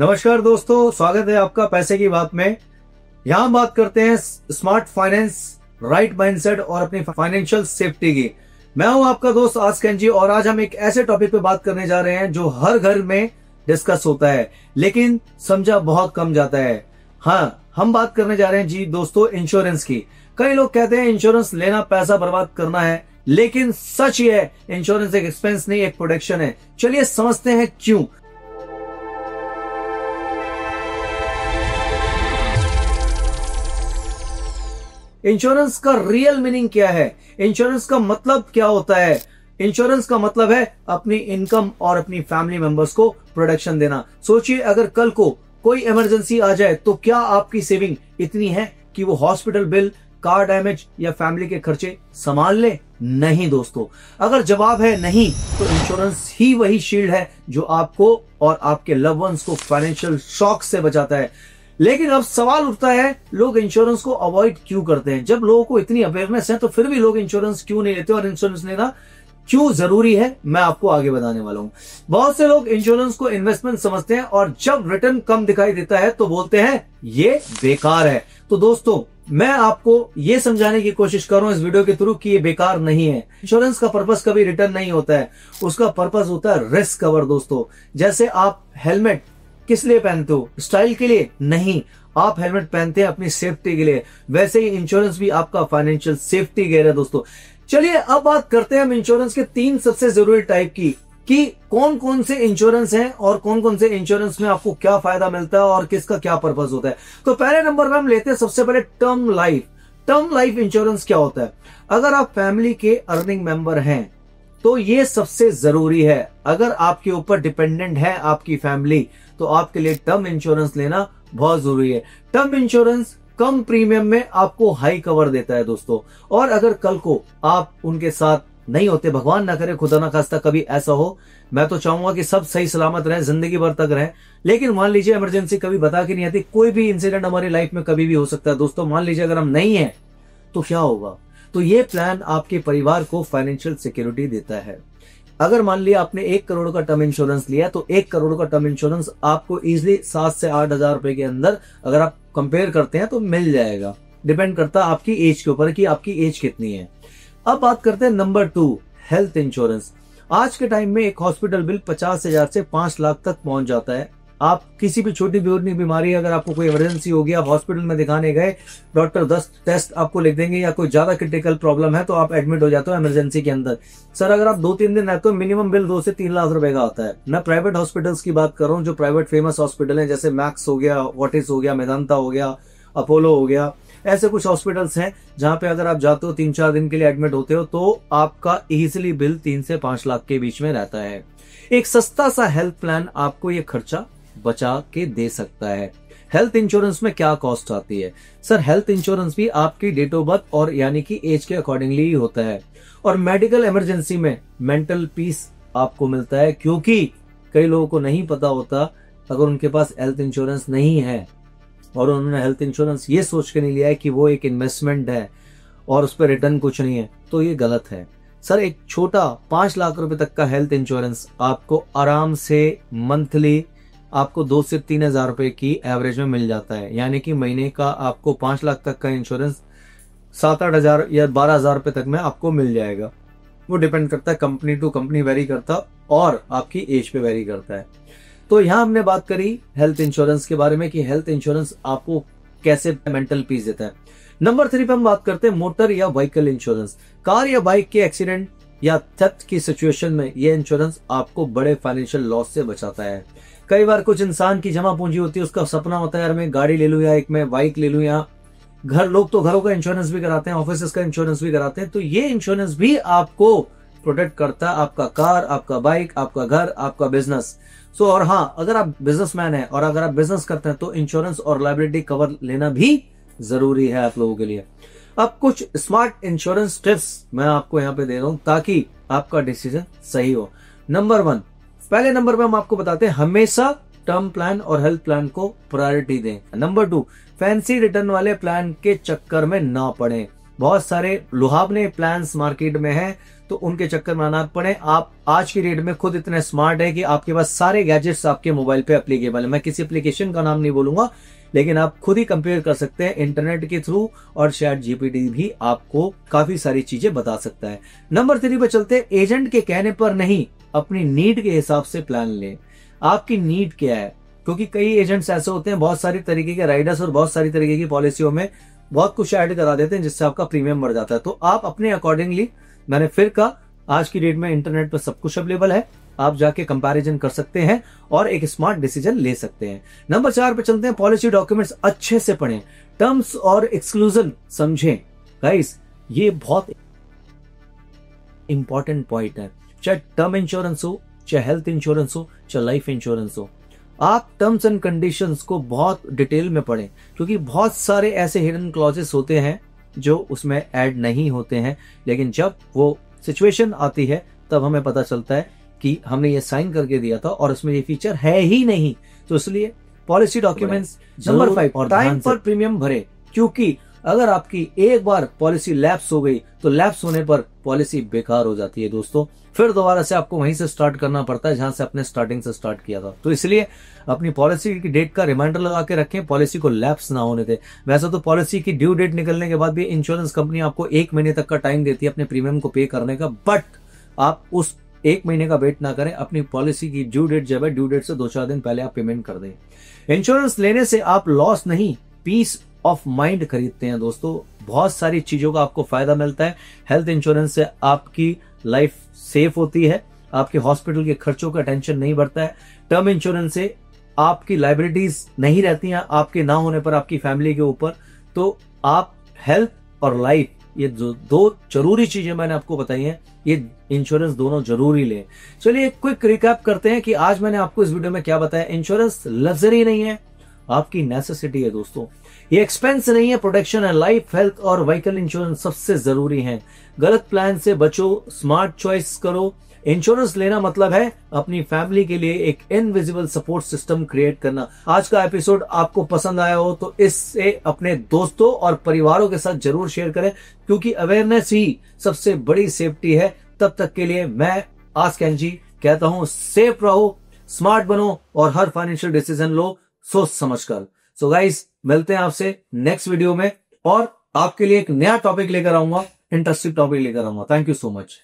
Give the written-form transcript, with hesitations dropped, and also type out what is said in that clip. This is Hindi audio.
नमस्कार दोस्तों, स्वागत है आपका पैसे की बात में। यहाँ बात करते हैं स्मार्ट फाइनेंस, राइट माइंडसेट और अपनी फाइनेंशियल सेफ्टी की। मैं हूं आपका दोस्त आस्कन जी और आज हम एक ऐसे टॉपिक पे बात करने जा रहे हैं जो हर घर में डिस्कस होता है लेकिन समझा बहुत कम जाता है। हाँ, हम बात करने जा रहे हैं जी दोस्तों इंश्योरेंस की। कई लोग कहते हैं इंश्योरेंस लेना पैसा बर्बाद करना है, लेकिन सच ये है इंश्योरेंस एक एक्सपेंस नहीं, एक प्रोटेक्शन है। चलिए समझते हैं क्यों। इंश्योरेंस का रियल मीनिंग क्या है, इंश्योरेंस का मतलब क्या होता है। इंश्योरेंस का मतलब है अपनी इनकम और अपनी फैमिली मेंबर्स को प्रोटेक्शन देना। सोचिए अगर कल को कोई इमरजेंसी आ जाए तो क्या आपकी सेविंग इतनी है कि वो हॉस्पिटल बिल, कार डैमेज या फैमिली के खर्चे संभाल ले? नहीं दोस्तों, अगर जवाब है नहीं तो इंश्योरेंस ही वही शील्ड है जो आपको और आपके लव वंस को फाइनेंशियल शॉक से बचाता है। लेकिन अब सवाल उठता है, लोग इंश्योरेंस को अवॉइड क्यों करते हैं? जब लोगों को इतनी अवेयरनेस है तो फिर भी लोग इंश्योरेंस क्यों नहीं लेते और इंश्योरेंस लेना क्यों जरूरी है, मैं आपको आगे बताने वाला हूं। बहुत से लोग इंश्योरेंस को इन्वेस्टमेंट समझते हैं और जब रिटर्न कम दिखाई देता है तो बोलते हैं ये बेकार है। तो दोस्तों मैं आपको ये समझाने की कोशिश कर रहा हूं इस वीडियो के थ्रू कि ये बेकार नहीं है। इंश्योरेंस का पर्पस कभी रिटर्न नहीं होता है, उसका पर्पस होता है रिस्क कवर। दोस्तों जैसे आप हेलमेट किस लिए पहनते हो? स्टाइल के लिए नहीं, आप हेलमेट पहनते हैं अपनी सेफ्टी के लिए। वैसे ही इंश्योरेंस भी आपका फाइनेंशियल सेफ्टी गेयर है दोस्तों। चलिए अब बात करते हैं हम इंश्योरेंस के 3 सबसे जरूरी टाइप की कि कौन कौन से इंश्योरेंस हैं और कौन कौन से इंश्योरेंस में आपको क्या फायदा मिलता है और किसका क्या पर्पस होता है। तो पहले नंबर पर हम लेते हैं सबसे पहले term life. Term life insurance क्या होता है? अगर आप फैमिली के अर्निंग मेंबर हैं तो ये सबसे जरूरी है। अगर आपके ऊपर डिपेंडेंट है आपकी फैमिली तो आपके लिए टर्म इंश्योरेंस लेना बहुत जरूरी है। टर्म इंश्योरेंस कम प्रीमियम में आपको हाई कवर देता है दोस्तों। और अगर कल को आप उनके साथ नहीं होते, भगवान ना करे, खुदा ना खास्ता कभी ऐसा हो, मैं तो चाहूंगा कि सब सही सलामत रहे, जिंदगी भर तक रहे, लेकिन मान लीजिए इमरजेंसी कभी बता के नहीं आती, कोई भी इंसिडेंट हमारी लाइफ में कभी भी हो सकता है दोस्तों। मान लीजिए अगर हम नहीं है तो क्या होगा? तो ये प्लान आपके परिवार को फाइनेंशियल सिक्योरिटी देता है। अगर मान लिया आपने 1 करोड़ का टर्म इंश्योरेंस लिया तो 1 करोड़ का टर्म इंश्योरेंस आपको इजिली 7 से 8 हजार रुपए के अंदर अगर आप कंपेयर करते हैं तो मिल जाएगा। डिपेंड करता है आपकी एज के ऊपर कि आपकी एज कितनी है। अब बात करते हैं नंबर 2, हेल्थ इंश्योरेंस। आज के टाइम में एक हॉस्पिटल बिल 50,000 से 5 लाख तक पहुंच जाता है। आप किसी भी छोटी छोटी बीमारी, अगर आपको कोई इमरजेंसी हो गया, हॉस्पिटल में दिखाने गए, डॉक्टर 10 टेस्ट आपको लिख देंगे या कोई ज्यादा क्रिटिकल प्रॉब्लम है तो आप एडमिट हो जाते हो इमरजेंसी के अंदर। सर अगर आप 2-3 दिन रहते हो मिनिमम बिल 2 से 3 लाख रुपए का आता है। मैं प्राइवेट हॉस्पिटल्स की बात कर रहा हूँ, जो प्राइवेट फेमस हॉस्पिटल है, जैसे मैक्स हो गया, वॉटिस हो गया, मेदांता हो गया, अपोलो हो गया। ऐसे कुछ हॉस्पिटल्स हैं जहां पे अगर आप जाते हो 3-4 दिन के लिए एडमिट होते हो तो आपका इजीली बिल 3 से 5 लाख के बीच में रहता है। एक सस्ता सा हेल्थ प्लान आपको ये खर्चा बचा के दे सकता है। हेल्थ इंश्योरेंस में क्या कॉस्ट आती है? सर हेल्थ इंश्योरेंस भी आपकी डेट ऑफ बर्थ और यानी कि एज के अकॉर्डिंगली ही होता है। और मेडिकल इमरजेंसी में मेंटल पीस आपको मिलता है, क्योंकि कई लोगों को नहीं पता होता, अगर उनके पास हेल्थ इंश्योरेंस नहीं है और उन्होंने हेल्थ इंश्योरेंस ये सोच के नहीं लिया है कि वो एक इन्वेस्टमेंट है और उस पर रिटर्न कुछ नहीं है, तो ये गलत है। सर एक छोटा 5 लाख रुपए तक का हेल्थ इंश्योरेंस आपको आराम से मंथली आपको 2 से 3 हजार रुपए की एवरेज में मिल जाता है। यानी कि महीने का आपको 5 लाख तक का इंश्योरेंस 7-8 हजार या 12 हजार रुपए तक में आपको मिल जाएगा। वो डिपेंड करता है, कंपनी टू कंपनी वेरी करता और आपकी एज पे वेरी करता है। तो यहां हमने बात करी हेल्थ इंश्योरेंस के बारे में कि हेल्थ इंश्योरेंस आपको कैसे मेंटल पीस देता है। नंबर 3 पे हम बात करते हैं मोटर या व्हीकल इंश्योरेंस। कार या बाइक के एक्सीडेंट या थेफ्ट की सिचुएशन में ये इंश्योरेंस आपको बड़े फाइनेंशियल लॉस से बचाता है। कई बार कुछ इंसान की जमा पूंजी होती है, उसका सपना होता है यार मैं गाड़ी ले लूं या एक मैं बाइक ले लूं, या लोग तो घरों का इंश्योरेंस भी कराते हैं, ऑफिस का इंश्योरेंस भी कराते हैं। तो ये इंश्योरेंस भी आपको प्रोटेक्ट करता है, आपका कार, आपका बाइक, आपका घर, आपका बिजनेस। और हाँ, अगर आप बिजनेसमैन हैं और अगर आप बिजनेस करते हैं तो इंश्योरेंस और लायबिलिटी कवर लेना भी जरूरी है आप लोगों के लिए। अब कुछ स्मार्ट इंश्योरेंस टिप्स मैं आपको यहाँ पे दे रहा हूं ताकि आपका डिसीजन सही हो। नंबर 1, पहले नंबर पे हम आपको बताते हैं हमेशा टर्म प्लान और हेल्थ प्लान को प्रायोरिटी दें। नंबर 2, फैंसी रिटर्न वाले प्लान के चक्कर में ना पड़े। बहुत सारे लुहावने प्लान्स मार्केट में हैं तो उनके चक्कर में ना पड़े। आप आज की डेट में खुद इतने स्मार्ट है कि आपके पास सारे गैजेट्स आपके मोबाइल पे एप्लीकेबल है। मैं किसी एप्लीकेशन का नाम नहीं बोलूंगा, लेकिन आप खुद ही कंपेयर कर सकते हैं इंटरनेट के थ्रू, और ChatGPT भी आपको काफी सारी चीजें बता सकता है। नंबर 3 पे चलते हैं। एजेंट के कहने पर नहीं, अपनी नीड के हिसाब से प्लान लें। आपकी नीड क्या है, क्योंकि कई एजेंट्स ऐसे होते हैं, बहुत सारी तरीके के राइडर्स और बहुत सारी तरीके की पॉलिसियों में बहुत कुछ ऐड करा देते हैं जिससे आपका प्रीमियम बढ़ जाता है। तो आप अपने अकॉर्डिंगली, मैंने फिर कहा, आज की डेट में इंटरनेट पर सब कुछ अवेलेबल है, आप जाके कंपैरिजन कर सकते हैं और एक स्मार्ट डिसीजन ले सकते हैं। नंबर 4 पे चलते हैं। पॉलिसी डॉक्यूमेंट्स अच्छे से पढ़ें, टर्म्स और एक्सक्लूजन समझें। गाइस, ये बहुत इंपॉर्टेंट पॉइंट है। चाहे टर्म इंश्योरेंस हो, चाहे हेल्थ इंश्योरेंस हो, चाहे लाइफ इंश्योरेंस हो, आप टर्म्स एंड कंडीशंस को बहुत डिटेल में पढ़ें, क्योंकि बहुत सारे ऐसे हिडन क्लॉजेस होते हैं जो उसमें ऐड नहीं होते हैं, लेकिन जब वो सिचुएशन आती है तब हमें पता चलता है कि हमने ये साइन करके दिया था और उसमें ये फीचर है ही नहीं। तो इसलिए पॉलिसी डॉक्यूमेंट्स। नंबर 5, और टाइम पर प्रीमियम भरे, क्योंकि अगर आपकी एक बार पॉलिसी लैप्स हो गई तो लैप्स होने पर पॉलिसी बेकार हो जाती है दोस्तों। फिर दोबारा से आपको वहीं से स्टार्ट करना पड़ता है जहां से आपने स्टार्टिंग से स्टार्ट किया था। तो इसलिए अपनी पॉलिसी की डेट का रिमाइंडर लगा के रखें, पॉलिसी को लैप्स ना होने दें। वैसे तो पॉलिसी की ड्यू डेट निकलने के बाद भी इंश्योरेंस कंपनी आपको 1 महीने तक का टाइम देती है अपने प्रीमियम को पे करने का, बट आप उस 1 महीने का वेट ना करें। अपनी पॉलिसी की ड्यू डेट जब है, ड्यू डेट से 2-4 दिन पहले आप पेमेंट कर दें। इंश्योरेंस लेने से आप लॉस नहीं, पीस ऑफ माइंड खरीदते हैं दोस्तों। बहुत सारी चीजों का आपको फायदा मिलता है। हेल्थ इंश्योरेंस से आपकी लाइफ सेफ होती है, आपके हॉस्पिटल के खर्चों का टेंशन नहीं बढ़ता है। टर्म इंश्योरेंस से आपकी लाइबिलिटीज नहीं रहती हैं आपके ना होने पर आपकी फैमिली के ऊपर। तो आप हेल्थ और लाइफ, ये जो 2 जरूरी चीजें मैंने आपको बताई हैं, ये इंश्योरेंस दोनों जरूरी लें। चलिए एक क्विक रिकैप करते हैं कि आज मैंने आपको इस वीडियो में क्या बताया। इंश्योरेंस लग्जरी नहीं है, आपकी नेसेसिटी है दोस्तों। ये एक्सपेंस नहीं है, प्रोटेक्शन है। लाइफ, हेल्थ और व्हीकल इंश्योरेंस सबसे जरूरी है। गलत प्लान से बचो, स्मार्ट चॉइस करो। इंश्योरेंस लेना मतलब है अपनी फैमिली के लिए एक इनविजिबल सपोर्ट सिस्टम क्रिएट करना। आज का एपिसोड आपको पसंद आया हो तो इससे अपने दोस्तों और परिवारों के साथ जरूर शेयर करें, क्योंकि अवेयरनेस ही सबसे बड़ी सेफ्टी है। तब तक के लिए मैं आस्क एनजी कहता हूं, सेफ रहो, स्मार्ट बनो और हर फाइनेंशियल डिसीजन लो सोच समझकर। सो गाइस, मिलते हैं आपसे नेक्स्ट वीडियो में और आपके लिए एक नया टॉपिक लेकर आऊंगा, इंटरेस्टिंग टॉपिक लेकर आऊंगा। Thank you so much.